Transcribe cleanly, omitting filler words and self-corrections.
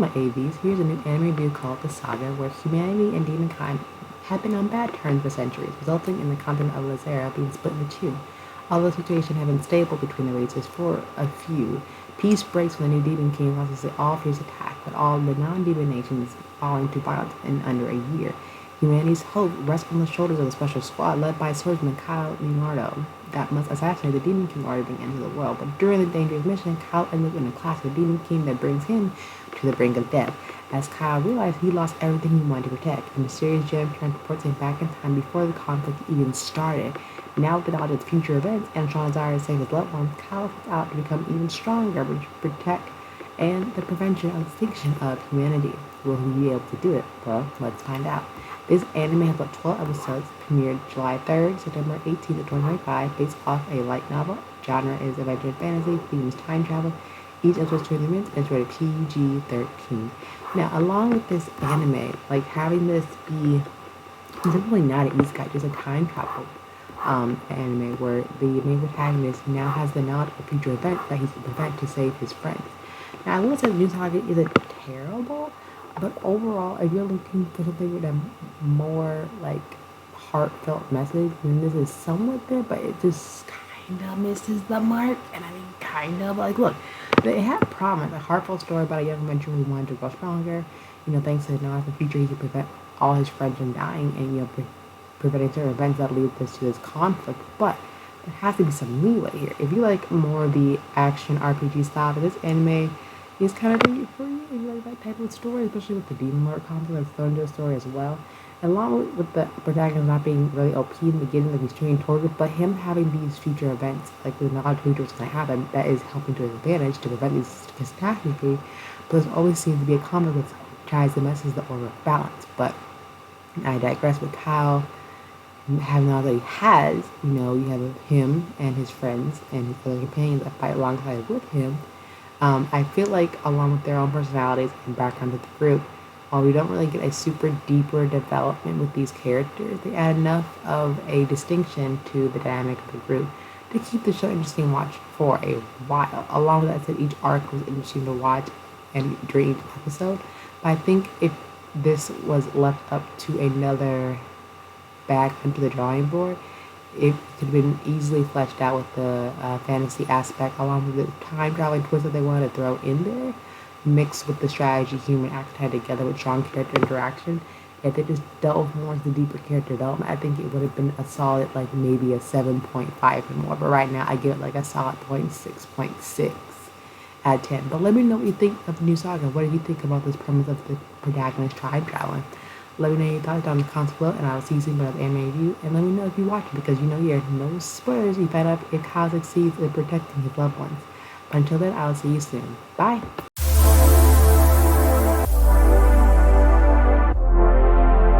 everyone, AVs. Here's a new anime review called The Saga, where humanity and demonkind have been on bad terms for centuries, resulting in the continent of Lazera being split into two. Although the situation had been stable between the races for a few, peace breaks when the new demon king launches the all-fierce attack, with all the non-demon nations falling to violence in under a year. Humanity's hope rests on the shoulders of a special squad led by swordsman Kyle Leonard that must assassinate the demon king order being entered the world. But during the dangerous mission, Kyle ends up in a clash with the demon king that brings him to the brink of death. As Kyle realizes he lost everything he wanted to protect, a mysterious gem transports him back in time before the conflict even started. Now with the knowledge of future events and Sean's desire to save his loved ones, Kyle sets out to become even stronger to protect and the prevention of extinction of humanity. Will he be able to do it? Well, let's find out. This anime has about 12 episodes, premiered July 3rd, September 18th, 2025, based off a light novel. Genre is adventure and fantasy, theme is time travel. Each episode is 20 minutes and it's rated PG-13. Now, along with this anime, like having this be, it's really not an isekai, just a time travel anime where the main protagonist now has the knowledge of future events that he's to prevent to save his friends. Now, I wouldn't say the new Saga isn't terrible, but overall, if you're looking for something with a more like heartfelt message, then this is somewhat there, but it just kind of misses the mark. And I mean, kind of like, look, it had promise, a heartfelt story about a young adventurer who wanted to grow stronger. You know, thanks to the knowledge of the future, he could prevent all his friends from dying, and you know, preventing certain events that lead us to this conflict. But there has to be some leeway here. If you like more of the action RPG style, this anime is kind of great for you if you like that type of story, especially with the demon lord conflict, that's Leunders story as well. And along with the protagonist not being really OP in the beginning, like he's training towards it, but him having these future events, like the knowledge of future what's going to happen, that is helping to his advantage to prevent these catastrophes. But there always seems to be a conflict that tries to mess with the order of balance. But I digress. With Kyle having all that he has, you know, you have him and his friends and his other companions that fight alongside with him. I feel like along with their own personalities and background of the group, while we don't really get a super deeper development with these characters, they add enough of a distinction to the dynamic of the group to keep the show interesting to watch for a while. Along with that said, each arc was interesting to watch and during each episode. But I think if this was left up to another back into the drawing board, it could have been easily fleshed out with the fantasy aspect along with the time traveling twist that they wanted to throw in there, mixed with the strategy human action had together with strong character interaction. If they just delved more into the deeper character development, I think it would have been a solid, like maybe a 7.5 and more. But right now, I give it like a solid 0.6 out of 10. But let me know what you think of the new Saga. What do you think about this premise of the protagonist time traveling? Let me know your thoughts down in the comments below, and I'll see you soon for another anime review. And let me know if you watch it, because you know here, no spoilers. You find out if Kyle succeeds in protecting his loved ones. But until then, I'll see you soon. Bye!